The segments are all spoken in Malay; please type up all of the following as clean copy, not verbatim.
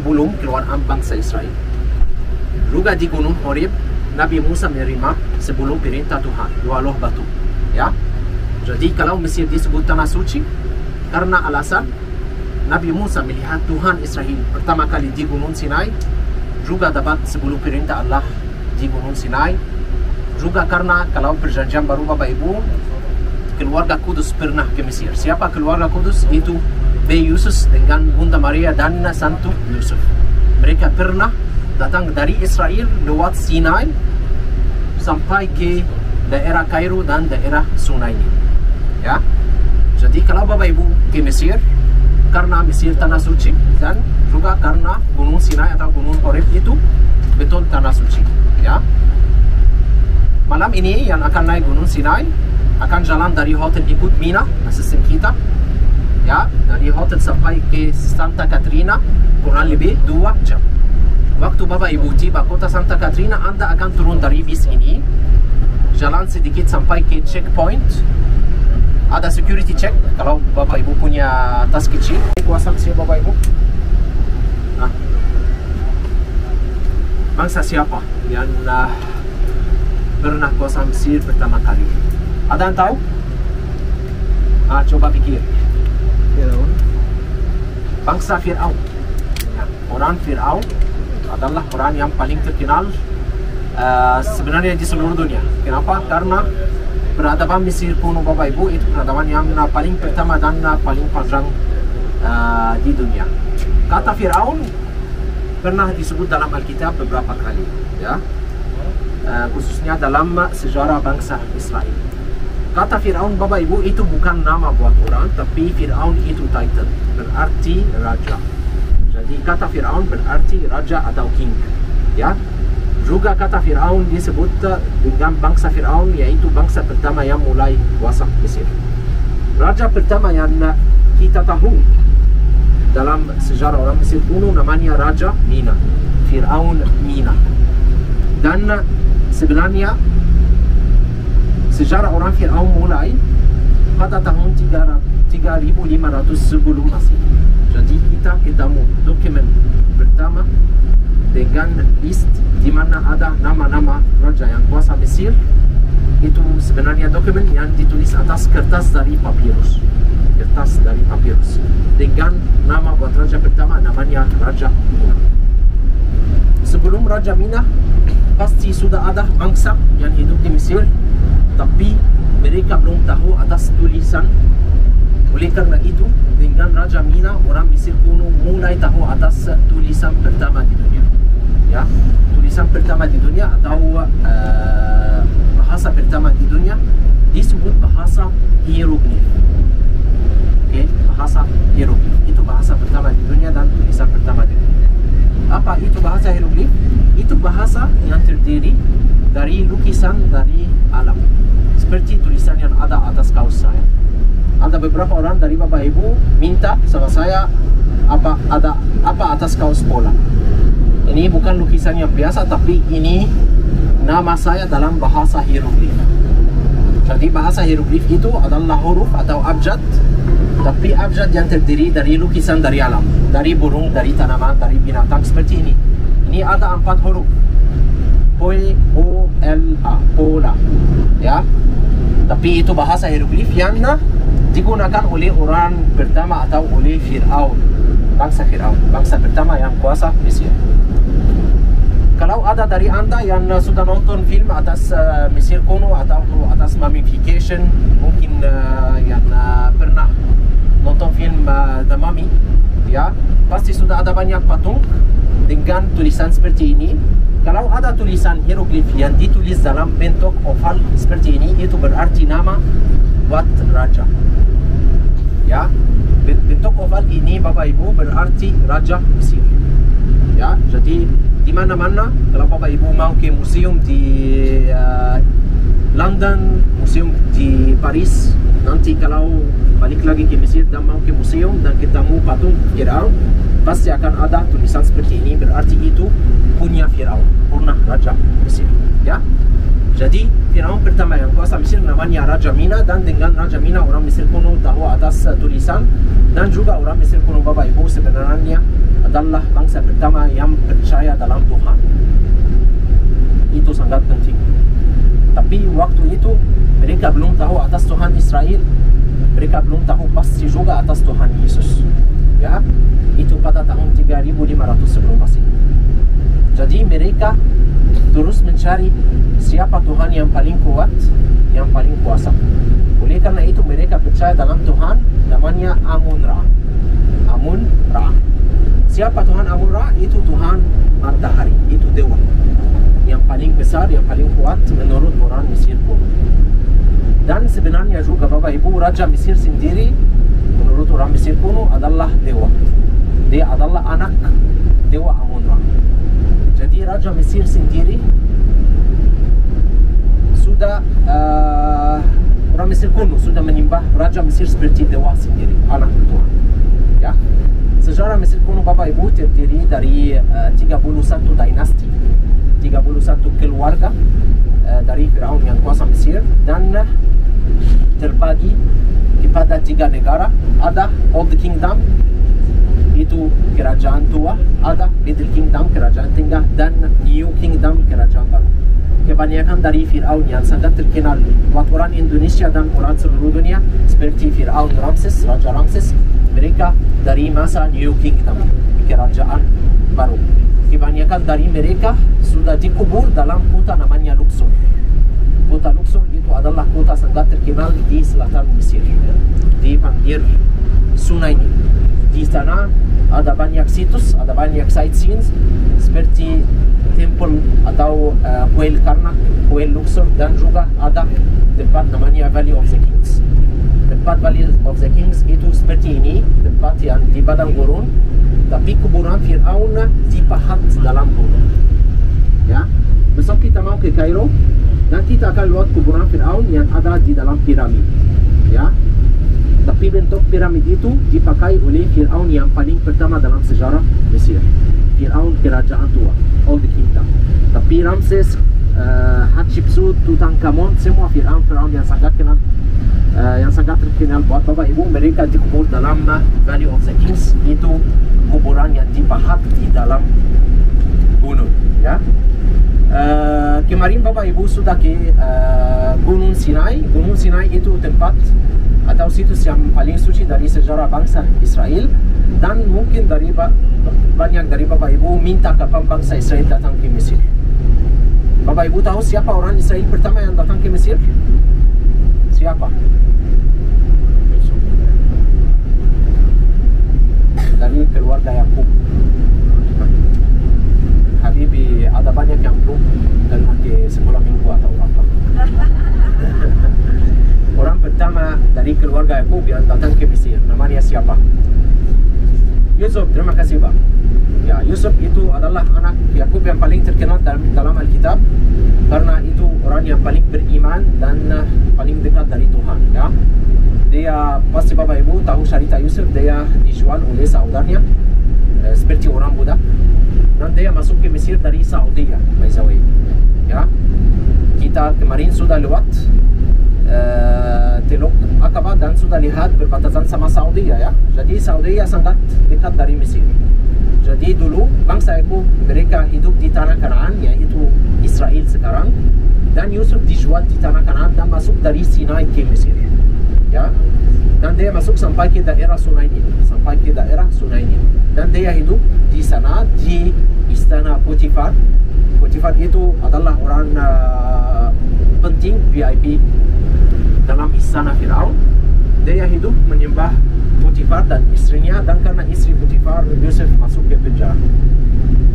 sebelum keluaran bangsa Israel. Juga di Gunung Horeb, Nabi Musa menerima sebelum perintah Tuhan, dua loh batu. Ya. Jadi kalau Mesir disebut tanah suci, karena alasan Nabi Musa melihat Tuhan Israel pertama kali di Gunung Sinai, juga dapat sebelum perintah Allah di Gunung Sinai. Juga karena kalau perjanjian baru Bapak Ibu, keluarga Kudus pernah ke Mesir. Siapa keluarga Kudus? Itu Bayi Yesus dengan Bunda Maria dan Santo Yusuf. Mereka pernah datang dari Israel lewat Sinai sampai ke daerah Kairo dan daerah Sungai Nil. Ya. Jadi kalau Bapak Ibu ke Mesir, karena Mesir tanah suci dan juga karena Gunung Sinai atau Gunung Horeb itu betul tanah suci. Ya. Malam ini yang akan naik Gunung Sinai akan jalan dari hotel ikut Mina, asisten kita. Ya, dari hotel sampai ke Santa Catrina kurang lebih 2 jam. Waktu Bapak Ibu tiba kota Santa Catrina, Anda akan turun dari bis ini, jalan sedikit sampai ke checkpoint. Ada security check kalau Bapak Ibu punya tas kecil. Kuasa sih Bapak Ibu. Nah, bangsa siapa yang pernah kuasa Mesir pertama kali? Ada yang tahu? Coba pikir. Fir'aun. Bangsa Fir'aun. Ya, orang Fir'aun adalah orang yang paling terkenal sebenarnya di seluruh dunia. Kenapa? Karena peradaban Mesir kuno Bapak Ibu itu peradaban yang paling pertama dan paling panjang di dunia. Kata Fir'aun pernah disebut dalam Alkitab beberapa kali, ya, khususnya dalam sejarah bangsa Israel. Kata Fir'aun Bapak Ibu itu bukan nama buat orang, tapi Fir'aun itu title, berarti raja. Jadi kata Fir'aun berarti raja atau king. Ya. Juga kata Fir'aun disebut dengan bangsa Fir'aun, yaitu bangsa pertama yang mulai kuasa Mesir. Raja pertama yang kita tahu dalam sejarah orang Mesir kuno namanya Raja Mina, Fir'aun Mina. Dan sebenarnya sejarah orang Fir'aun mulai pada tahun 3500 sebelum Masehi. Jadi kita ketemu dokumen pertama dengan list di mana ada nama-nama raja yang kuasa Mesir. Itu sebenarnya dokumen yang ditulis atas kertas dari papirus. Kertas dari papirus dengan nama buat raja pertama namanya Raja Mina. Sebelum Raja Mina pasti sudah ada bangsa yang hidup di Mesir, tapi mereka belum tahu atas tulisan. Oleh karena itu, dengan Raja Mina, orang Mesir kuno mulai tahu atas tulisan pertama di dunia. Ya, tulisan pertama di dunia atau bahasa pertama di dunia disebut bahasa hieroglif. Oke, bahasa hieroglif itu bahasa pertama di dunia dan tulisan pertama di dunia. Apa itu bahasa hieroglif? Itu bahasa yang terdiri dari lukisan dari alam, seperti tulisan yang ada atas kaos saya. Ada beberapa orang dari Bapak Ibu minta sama saya ada apa atas kaos bola. Ini bukan lukisan yang biasa, tapi ini nama saya dalam bahasa hieroglif. Jadi bahasa hieroglif itu adalah huruf atau abjad, tapi abjad yang terdiri dari lukisan dari alam, dari burung, dari tanaman, dari binatang seperti ini. Ini ada 4 huruf. P-O-L-A, pola. Ya. Tapi itu bahasa hieroglif yang digunakan oleh orang pertama atau oleh Fir'aun, bangsa Fir'aun, bangsa pertama yang kuasa Mesir. Kalau ada dari Anda yang sudah nonton film atas Mesir kuno atau atas mummification, mungkin yang pernah nonton film The Mummy, ya, pasti sudah ada banyak patung dengan tulisan seperti ini. Kalau ada tulisan hieroglif yang ditulis dalam bentuk oval seperti ini, itu berarti nama buat raja. Ya, bentuk oval ini Bapak Ibu berarti Raja Mesir. Ya, jadi di mana-mana kalau Bapak Ibu mau ke museum di London, museum di Paris, nanti kalau balik lagi ke Mesir dan mau ke museum dan ketemu patung Fir'aun, pasti akan ada tulisan seperti ini, berarti itu punya Fir'aun, punya Raja Mesir. Ya. Jadi Fir'aun pertama yang kuasa Mesir namanya Raja Mina, dan dengan Raja Mina orang Mesir kuno tahu atas tulisan, dan juga orang Mesir kuno Bapak Ibu sebenarnya adalah bangsa pertama yang percaya dalam Tuhan. Itu sangat penting. Tapi waktu itu mereka belum tahu atas Tuhan Israel, mereka belum tahu pasti juga atas Tuhan Yesus. Ya, itu pada tahun 3500 sebelum Masehi. Jadi mereka terus mencari siapa Tuhan yang paling kuat, yang paling kuasa. Oleh karena itu mereka percaya dalam Tuhan namanya Amun-Ra. Amun-Ra. Siapa Tuhan Amun-Ra? Itu Tuhan matahari, itu dewa yang paling besar, yang paling kuat menurut orang Mesir kuno. Dan sebenarnya juga Bapak Ibu, Raja Mesir sendiri menurut orang Mesir kuno adalah dewa. Dia adalah anak dewa Amun-Ra. Jadi Raja Mesir sendiri sudah orang Mesir kuno sudah menyembah Raja Mesir seperti dewa sendiri, anak Tuhan. Ya. Sejarah Mesir kuno Bapak Ibu terdiri dari 31 dinasti, 31 keluarga dari Firaun yang kuasa Mesir, dan terbagi kepada 3 negara. Ada Old Kingdom, itu kerajaan tua, ada Middle Kingdom, kerajaan tengah, dan New Kingdom, kerajaan baru. Kebanyakan dari Firaun yang sangat terkenal buat orang Indonesia dan orang seluruh dunia seperti Firaun Ramses, Raja Ramses, mereka dari masa New Kingdom, kerajaan baru. Kebanyakan dari mereka sudah dikubur dalam kota namanya Luxor. Kota Luxor itu adalah kota sangat terkenal di selatan Mesir, di pinggir sungai Nil. Di sana ada banyak situs, ada banyak sightseeing seperti temple atau kuil Karnak, kuil Luxor, dan juga ada tempat namanya Valley of the Kings. Tempat Valley of the Kings itu seperti ini, tempat yang di padang gurun, tapi kuburan Firaun dipahat dalam gunung. Ya, besok kita mau ke Kairo dan kita akan lihat kuburan Firaun yang ada di dalam piramid. Ya, tapi bentuk piramid itu dipakai oleh Firaun yang paling pertama dalam sejarah Mesir. Firaun kerajaan tua, Old Kingdom. Tapi Ramses, Hatshepsut, Tutankhamun, semua Firaun yang sangat kenal, yang sangat terkenal buat Bapak Ibu, mereka dikubur dalam Valley of the Kings. Itu kuburan yang dipahat di dalam gunung. Ya. Kemarin Bapak Ibu sudah ke Gunung Sinai. Gunung Sinai itu tempat atau situs yang paling suci dari sejarah bangsa Israel, dan mungkin dari banyak dari Bapak Ibu minta kapan bangsa Israel datang ke Mesir. Bapak Ibu tahu siapa orang Israel pertama yang datang ke Mesir? Siapa? Dari keluarga Yakub. Habibi, ada banyak yang belum pernah ke sekolah minggu atau apa. Orang pertama dari keluarga Yakub yang datang ke Mesir namanya siapa? Yusuf. Terima kasih Pak. Ya, Yusuf itu adalah anak Yakub yang paling terkenal dalam Alkitab, karena itu orang yang paling beriman dan paling dekat dari Tuhan. Ya, dia pasti Bapak Ibu tahu cerita Yusuf. Dia dijual oleh saudaranya seperti orang budak, dan dia masuk ke Mesir dari Saudi, by the way. Ya, kita kemarin sudah lewat Teluk Aqaba dan sudah lihat berbatasan sama Saudi, ya. Jadi Saudi sangat dekat dari Mesir. Jadi dulu bangsa Yakub mereka hidup di tanah Kanaan, yaitu Israel sekarang, dan Yusuf dijual di tanah Kanaan dan masuk dari Sinai ke Mesir. Ya, dan dia masuk sampai ke daerah Sungai Nil, dan dia hidup di sana di istana Potifar. Potifar itu adalah orang penting VIP dalam istana Firaun. Dia hidup menyembah Potifar dan istrinya, dan karena istri Potifar, Yusuf masuk ke penjara.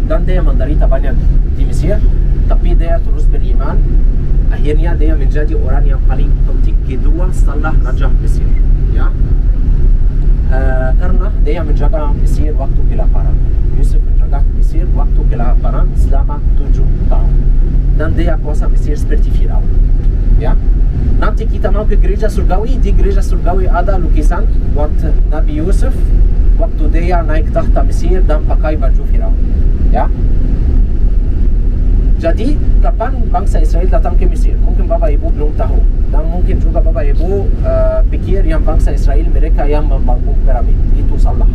Dan dia menderita banyak di Mesir, tapi dia terus beriman. Akhirnya dia menjadi orang yang paling penting kedua setelah Raja Mesir. Ya, karena dia menjaga Mesir waktu kelaparan. Yusuf menjaga Mesir waktu kelaparan selama 7 tahun, dan dia kuasa Mesir seperti Firaun. Ya, nanti kita mau ke gereja surgawi. Di gereja surgawi ada lukisan buat Nabi Yusuf waktu dia naik tahta Mesir dan pakai baju Firaun. Ya, jadi kapan bangsa Israel datang ke Mesir? Mungkin Bapak Ibu belum tahu, dan mungkin juga Bapak Ibu pikir yang bangsa Israel mereka yang membangun piramid. Itu salah.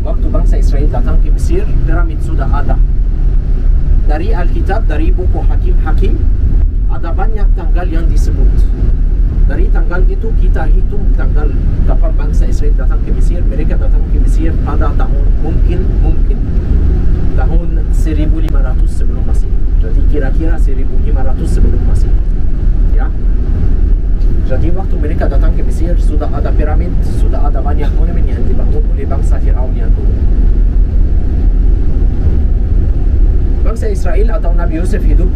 waktu bangsa Israel datang ke Mesir, piramid sudah ada. Dari Alkitab, dari buku Hakim-Hakim, ada banyak tanggal yang disebut. Dari tanggal itu kita hitung tanggal kapan bangsa Israel datang ke Mesir. Mereka datang ke Mesir pada tahun mungkin tahun 1500 sebelum Masehi. Jadi kira-kira 1500 sebelum Masehi. Ya. Jadi waktu mereka datang ke Mesir sudah ada piramid, sudah ada banyak monumen yang dibangun oleh bangsa Firaun yang dulu. Bangsa Israel atau Nabi Yusuf hidup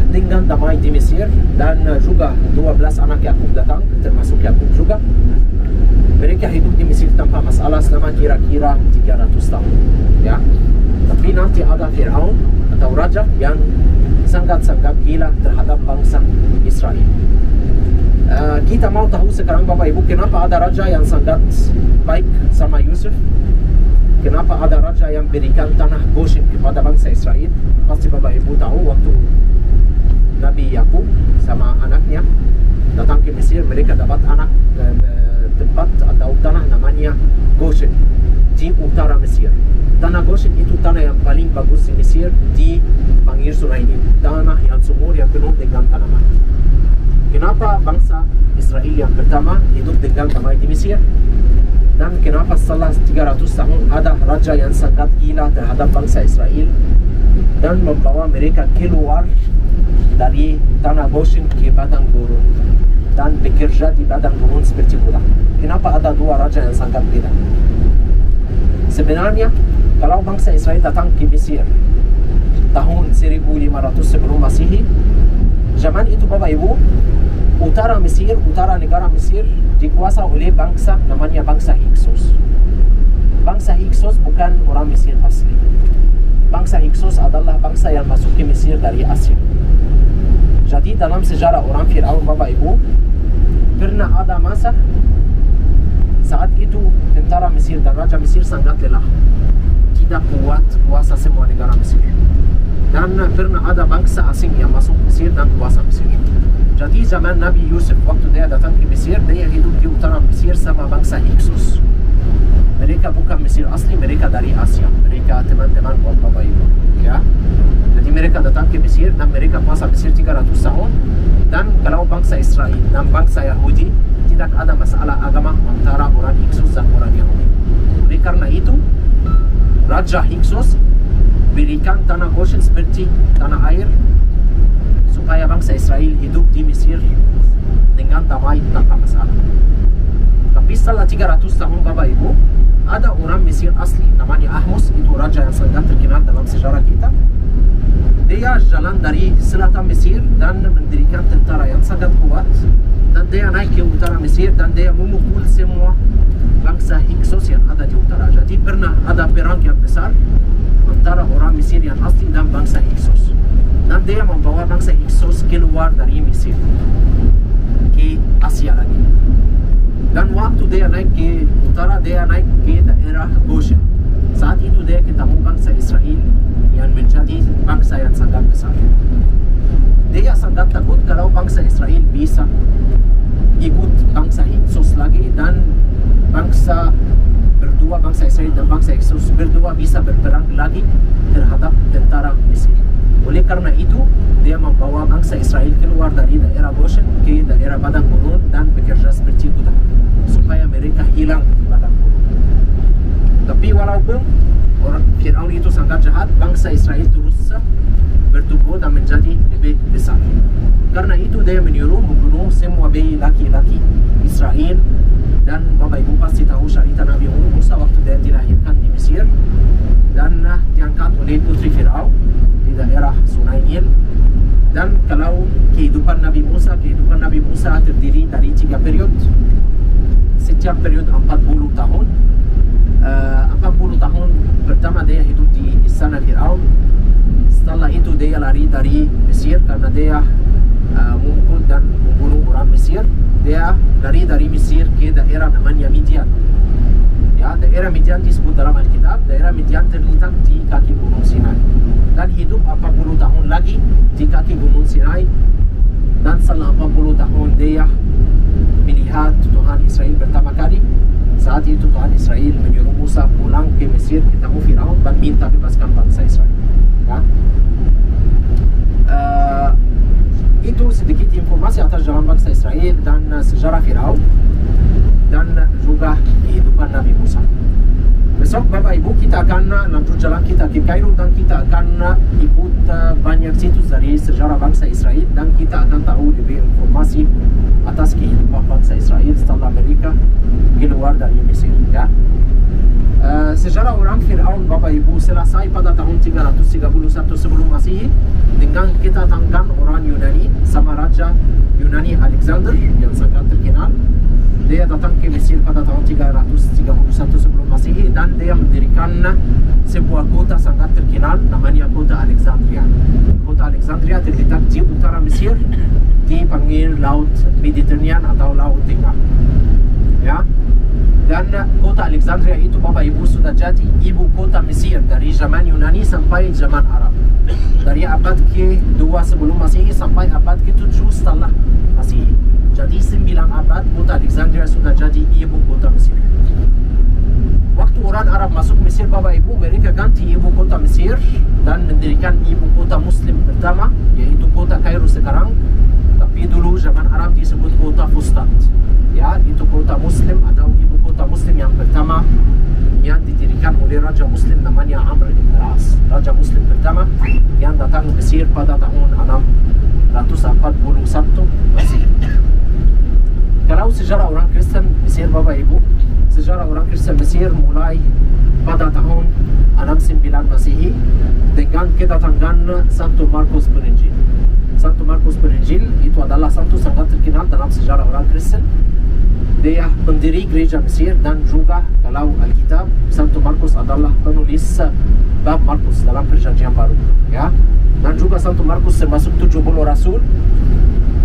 dengan damai di Mesir, dan juga 12 anak Yakub datang, termasuk Yakub juga. Mereka hidup di Mesir tanpa masalah selama kira-kira 300 tahun. Ya. Tapi nanti ada Firaun atau raja yang sangat-sangat gila terhadap bangsa Israel. Kita mau tahu sekarang Bapak Ibu, kenapa ada raja yang sangat baik sama Yusuf? Kenapa ada raja yang berikan tanah Goshen kepada bangsa Israel? Pasti Bapak Ibu tahu waktu Nabi Yakub sama anaknya datang ke Mesir, mereka dapat tempat atau tanah namanya Goshen di utara Mesir. Tanah Goshen itu tanah yang paling bagus di Mesir, di pinggir sungai Nil. Tanah yang sumur yang penuh dengan tanaman. Kenapa bangsa Israel yang pertama hidup dengan damai di Mesir? Dan kenapa setelah 300 tahun ada raja yang sangat gila terhadap bangsa Israel dan membawa mereka keluar dari tanah Goshen ke padang gurun dan bekerja di padang gurun seperti budak? Kenapa ada dua raja yang sangat beda? Sebenarnya kalau bangsa Israel datang ke Mesir tahun 1500 sebelum Masehi, zaman itu Bapak Ibu, utara Mesir, utara negara Mesir dikuasai oleh bangsa namanya bangsa Hyksos. Bangsa Hyksos bukan orang Mesir asli. Bangsa Hyksos adalah bangsa yang masuk ke Mesir dari Asia. Jadi dalam sejarah orang Firaun Bapak Ibu, pernah ada masa saat itu tentara Mesir dan raja Mesir sangat lelah, tidak kuat kuasa semua negara Mesir. Dan pernah ada bangsa asing yang masuk Mesir dan kuasa Mesir. Jadi zaman Nabi Yusuf waktu dia datang ke Mesir, dia hidup di utara Mesir sama bangsa Hyksos. Mereka bukan Mesir asli, mereka dari Asia. Mereka teman-teman Bapak Ibu, ya. Jadi mereka datang ke Mesir dan mereka kuasa Mesir 300 tahun. Dan kalau bangsa Israel dan bangsa Yahudi tidak ada masalah agama antara orang Hyksos dan orang Yahudi. Oleh karena itu, Raja Hyksos berikan tanah Goshen seperti tanah air supaya bangsa Israel hidup di Mesir dengan damai tanpa masalah. Tapi setelah 300 tahun Bapak Ibu, ada orang Mesir asli namanya Ahmos, itu raja yang sangat terkenal dalam sejarah kita. Dia jalan dari selatan Mesir dan mendirikan tentara yang sangat kuat, dan dia naik ke utara Mesir dan dia memukul semua bangsa Hyksos yang ada di utara. Jadi pernah ada perang yang besar antara orang Mesir yang asli dan bangsa Hyksos. Dan dia membawa bangsa Hyksos keluar dari Mesir ke Asia lagi. Dan waktu dia naik ke utara, dia naik ke daerah Goshen. Saat itu dia ketemu bangsa Israel yang menjadi bangsa yang sangat besar. Dia sangat takut kalau bangsa Israel bisa ikut bangsa Hyksos lagi, dan bangsa Israel dan bangsa Hyksos berdua bisa berperang lagi terhadap tentara Mesir. Oleh karena itu, dia membawa bangsa Israel keluar dari daerah Goshen ke daerah padang gurun dan bekerja seperti budak supaya mereka hilang di padang gurun. Tapi walaupun orang Firaun itu sangat jahat, bangsa Israel terus bertumbuh dan menjadi lebih besar. Karena itu dia menyuruh membunuh semua bayi laki-laki Israel. Dan Bapak Ibu pasti tahu cerita Nabi Musa waktu dia dilahirkan di Mesir dan diangkat oleh putri Firaun di daerah sungai Nil. Dan kalau kehidupan Nabi Musa terdiri dari 3 period. Setiap period 40 tahun. 40 tahun pertama dia hidup di istana Firaun. Setelah itu dia lari dari Mesir karena dia memukul dan membunuh orang Mesir. Dia lari dari Mesir ke daerah namanya Midian. Ya, daerah Midian disebut dalam Alkitab, daerah Midian terletak di kaki Gunung Sinai. Dan hidup 40 tahun lagi di kaki Gunung Sinai. Dan setelah 40 tahun dia melihat Tuhan Israel pertama kali. Saat itu Tuhan Israel menyuruh Musa pulang ke Mesir ketemu Firaun dan minta bebaskan bangsa Israel. Ya? Itu sedikit informasi atas jalan bangsa Israel dan sejarah Firaun dan juga kehidupan Nabi Musa. Besok Bapak Ibu kita akan lanjut jalan kita ke Kairo dan kita akan ikut banyak situs dari sejarah bangsa Israel dan kita akan tahu lebih informasi atas kehidupan bangsa Israel setelah mereka keluar dari Mesir. Ya. Sejarah orang Firaun Bapak Ibu selesai pada tahun 331 sebelum Masehi dengan kedatangan orang Yunani sama Raja Yunani Alexander yang sangat terkenal. Dia datang ke Mesir pada tahun 331 sebelum Masehi dan dia mendirikan sebuah kota sangat terkenal namanya kota Alexandria. Kota Alexandria terletak di utara Mesir, dipanggil Laut Mediterranean atau Laut Tengah. Ya. Dan kota Alexandria itu Bapak Ibu sudah jadi ibu kota Mesir dari zaman Yunani sampai zaman Arab. Dari abad ke-2 sebelum Masehi sampai abad ke-7 setelah Masehi. Jadi 9 abad kota Alexandria sudah jadi ibu kota Mesir. Waktu orang Arab masuk Mesir Bapak Ibu, mereka ganti ibu kota Mesir dan mendirikan ibu kota Muslim pertama, yaitu kota Kairo sekarang. Tapi dulu zaman Arab disebut kota Fustat. Ya, itu kota Muslim atau ibu kota Muslim yang pertama yang didirikan oleh Raja Muslim namanya Amr ibn As. Raja Muslim pertama yang datang ke Mesir pada tahun 641 Masehi. Kalau sejarah orang Kristen Mesir Bapak Ibu, sejarah orang Kristen Mesir mulai pada tahun 69 Masehi dengan kedatangan Santo Markus Penginjil. Santo Markus Penginjil itu adalah santo sangat terkenal dalam sejarah orang Kristen. Dia pendiri gereja Mesir dan juga kalau Alkitab Santo Markus adalah penulis bab Markus dalam Perjanjian Baru. Ya. Dan juga Santo Markus termasuk 70 rasul.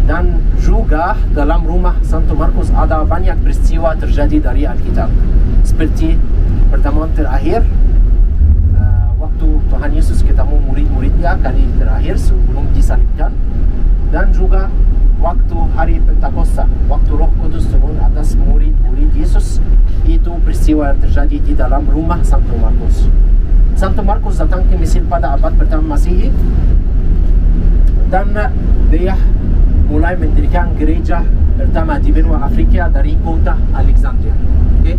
Dan juga dalam rumah Santo Markus ada banyak peristiwa terjadi dari Alkitab. Seperti pertemuan terakhir waktu Tuhan Yesus ketemu murid-muridnya kali terakhir sebelum disalibkan. Dan juga waktu hari Pentakosta, waktu Roh Kudus turun atas murid-murid Yesus, itu peristiwa yang terjadi di dalam rumah Santo Markus. Santo Markus datang ke Mesir pada abad pertama Masehi dan dia mulai mendirikan gereja pertama di benua Afrika dari kota Alexandria. Okay?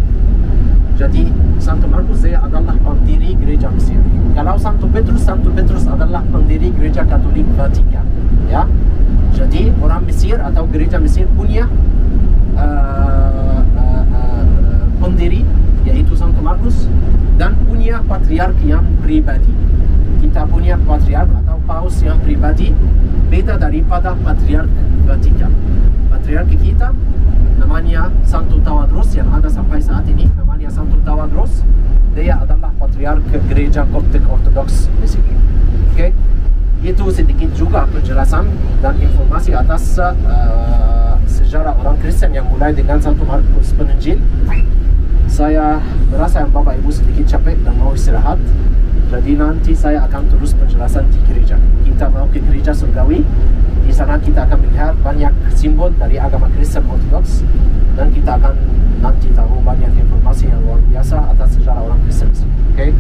Jadi Santo Markus dia adalah pendiri gereja Mesir. Kalau Santo Petrus adalah pendiri gereja Katolik Vatikan. Ya, jadi orang Mesir atau gereja Mesir punya pendiri yaitu Santo Markus dan punya patriark yang pribadi. Kita punya patriark atau paus yang pribadi beda daripada patriark Vatikan. Patriark kita namanya Santo Tawadros yang ada sampai saat ini, namanya Santo Tawadros. Dia adalah patriark gereja Koptik Ortodoks Mesir. Okay? Itu sedikit juga penjelasan dan informasi atas sejarah orang Kristen yang mulai dengan Santo Markus Penginjil. Saya merasa yang Bapak Ibu sedikit capek dan mau istirahat. Jadi nanti saya akan terus penjelasan di gereja. Kita mau ke gereja surgawi. Di sana kita akan melihat banyak simbol dari agama Kristen Ortodoks dan kita akan nanti tahu banyak informasi yang luar biasa atas sejarah orang Kristen. Okay?